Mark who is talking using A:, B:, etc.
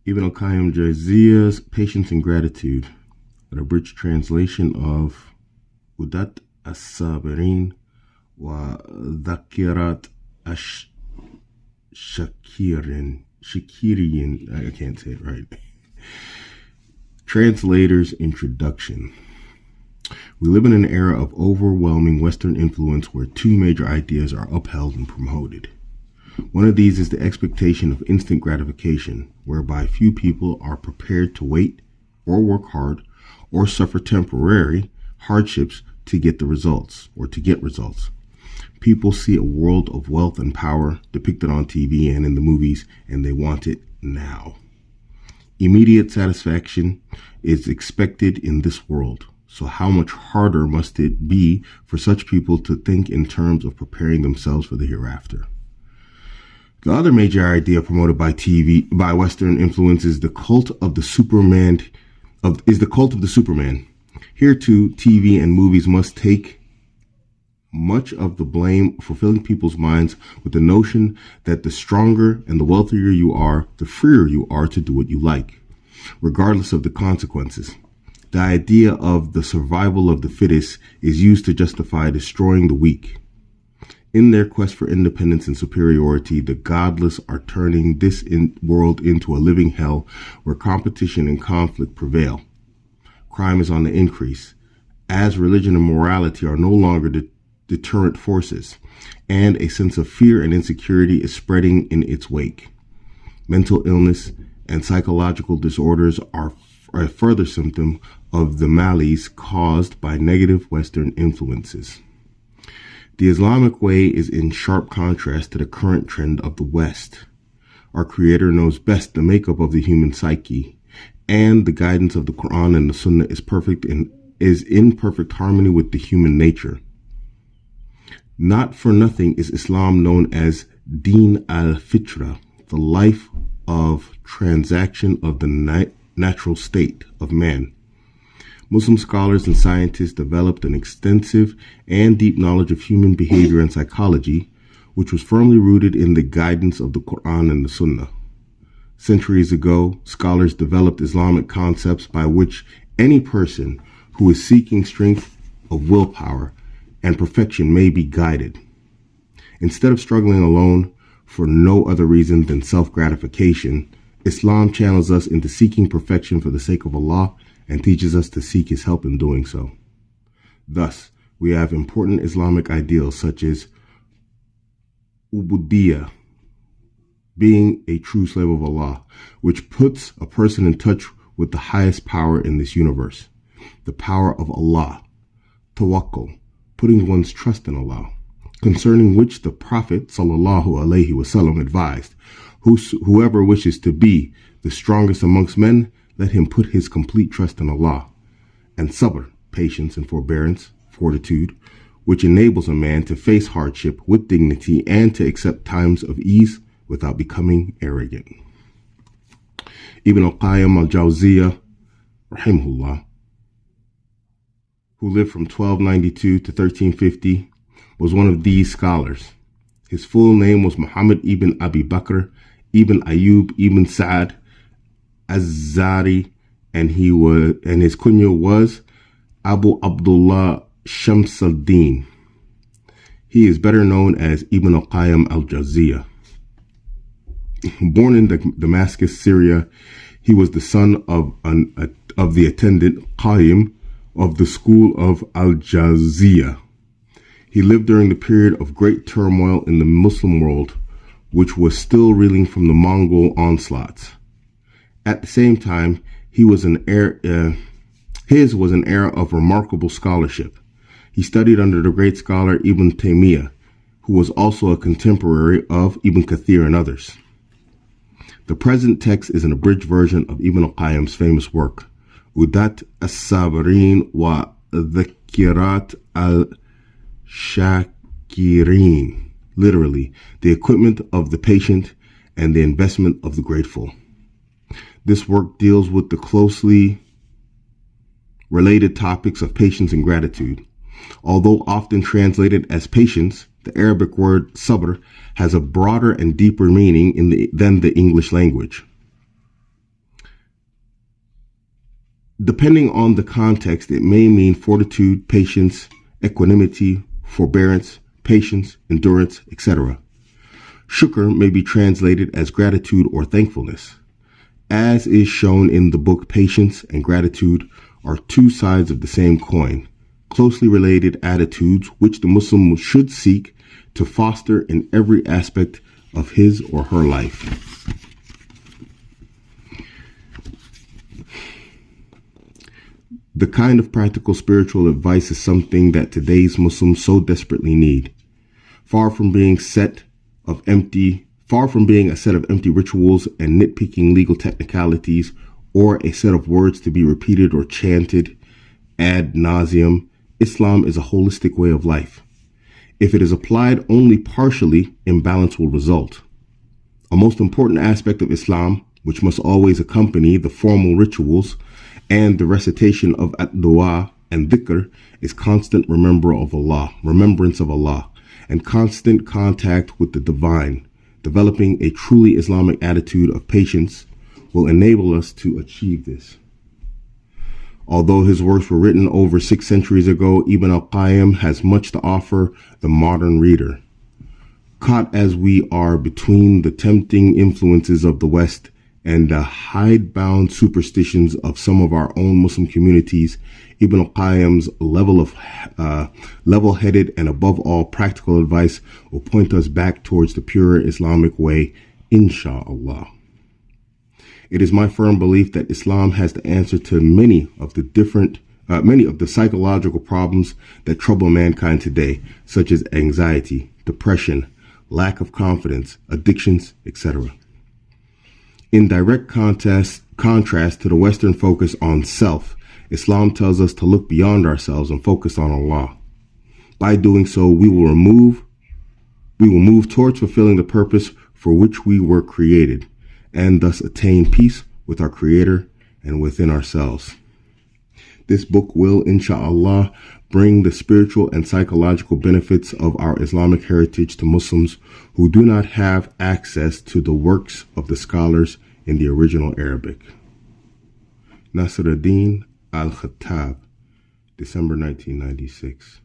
A: Ibn al-Qayyim Jawziyya's Patience and Gratitude, an abridged translation of Udat as-Sabirin wa Dhakirat ash-Shakiriyin. I can't say it right. Translators Introduction. We live in an era of overwhelming Western influence where two major ideas are upheld and promoted. One of these is the expectation of instant gratification, whereby few people are prepared to wait or work hard or suffer temporary hardships to get results. People see a world of wealth and power depicted on TV and in the movies, and they want it now. Immediate satisfaction is expected in this world. So how much harder must it be for such people to think in terms of preparing themselves for the hereafter? The other major idea promoted by Western influence is the cult of the Superman. Here too, TV and movies must take much of the blame for filling people's minds with the notion that the stronger and the wealthier you are, the freer you are to do what you like, regardless of the consequences. The idea of the survival of the fittest is used to justify destroying the weak. In their quest for independence and superiority, the godless are turning this world into a living hell where competition and conflict prevail. Crime is on the increase, as religion and morality are no longer deterrent forces, and a sense of fear and insecurity is spreading in its wake. Mental illness and psychological disorders are a further symptom of the malaise caused by negative Western influences. The Islamic way is in sharp contrast to the current trend of the West. Our Creator knows best the makeup of the human psyche, and the guidance of the Quran and the Sunnah is in perfect harmony with the human nature. Not for nothing is Islam known as Din al-Fitra, the life of transaction of the natural state of man. Muslim scholars and scientists developed an extensive and deep knowledge of human behavior and psychology, which was firmly rooted in the guidance of the Quran and the Sunnah. Centuries ago, scholars developed Islamic concepts by which any person who is seeking strength of willpower and perfection may be guided. Instead of struggling alone for no other reason than self-gratification, Islam channels us into seeking perfection for the sake of Allah and teaches us to seek His help in doing so. Thus, we have important Islamic ideals such as Ubudiyya, being a true slave of Allah, which puts a person in touch with the highest power in this universe, the power of Allah. Tawakkul, putting one's trust in Allah, concerning which the Prophet ﷺ advised, whoever wishes to be the strongest amongst men, let him put his complete trust in Allah. And sabr, patience and fortitude, which enables a man to face hardship with dignity and to accept times of ease without becoming arrogant. Ibn al-Qayyim al-Jawziyya, rahimahullah, who lived from 1292 to 1350, was one of these scholars. His full name was Muhammad ibn Abi Bakr ibn Ayyub ibn Sa'ad Az-Zari, and his kunya was Abu Abdullah Shams al-Din. He is better known as Ibn al-Qayyim al-Jawziyya. Born in Damascus, Syria, he was the son of the attendant Qayyim of the school of al-Jawziyya. He lived during the period of great turmoil in the Muslim world, which was still reeling from the Mongol onslaughts. At the same time, his was an era of remarkable scholarship. He studied under the great scholar Ibn Taymiyyah, who was also a contemporary of Ibn Kathir and others. The present text is an abridged version of Ibn al-Qayyim's famous work, Udat as-Sabirin wa Dhakirat al-Shakirin, literally, the equipment of the patient and the investment of the grateful. This work deals with the closely related topics of patience and gratitude. Although often translated as patience, the Arabic word sabr has a broader and deeper meaning than the English language. Depending on the context, it may mean fortitude, patience, equanimity, forbearance, patience, endurance, etc. Shukr may be translated as gratitude or thankfulness. As is shown in the book, patience and gratitude are two sides of the same coin, closely related attitudes which the Muslim should seek to foster in every aspect of his or her life. The kind of practical spiritual advice is something that today's Muslims so desperately need. Far from being a set of empty rituals and nitpicking legal technicalities, or a set of words to be repeated or chanted ad nauseum, Islam is a holistic way of life. If it is applied only partially, imbalance will result. A most important aspect of Islam, which must always accompany the formal rituals and the recitation of dua and dhikr, is constant remembrance of Allah, and constant contact with the divine. Developing a truly Islamic attitude of patience will enable us to achieve this. Although his works were written over 6 centuries ago, Ibn al-Qayyim has much to offer the modern reader. Caught as we are between the tempting influences of the West and the hidebound superstitions of some of our own Muslim communities, Ibn al-Qayyim's level-headed and above all practical advice will point us back towards the pure Islamic way, insha'Allah. It is my firm belief that Islam has the answer to many of the psychological problems that trouble mankind today, such as anxiety, depression, lack of confidence, addictions, etc. In direct contrast to the Western focus on self, Islam tells us to look beyond ourselves and focus on Allah. By doing so, we will move towards fulfilling the purpose for which we were created, and thus attain peace with our Creator and within ourselves. This book will, insha'Allah, bring the spiritual and psychological benefits of our Islamic heritage to Muslims who do not have access to the works of the scholars in the original Arabic. Nasruddin al-Khattab, December 1996.